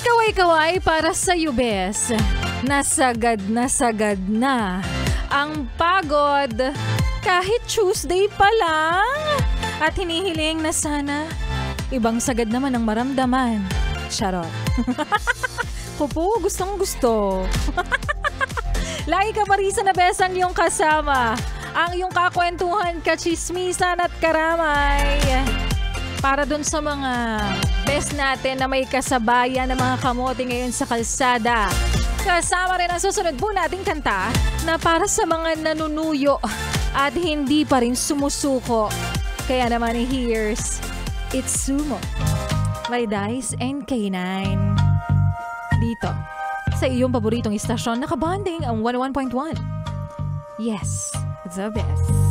Kaway-kaway para sa bes. Nasagad na ang pagod kahit Tuesday pa lang. At hinihiling na sana ibang sagad naman ang maramdaman. Charot. Pupo, gustong gusto. Lagi ka Marisa na bes ang iyong kasama. Ang iyong kakwentuhan, kachismisan at karamay. Para dun sa mga best natin na may kasabayan ng mga kamote ngayon sa kalsada. Kasama rin ang susunod po nating kanta na para sa mga nanunuyo at hindi pa rin sumusuko. Kaya naman here's It's Sumo by Dice and K9. Dito sa iyong paboritong istasyon, nakabanding ang 101.1. Yes, the best.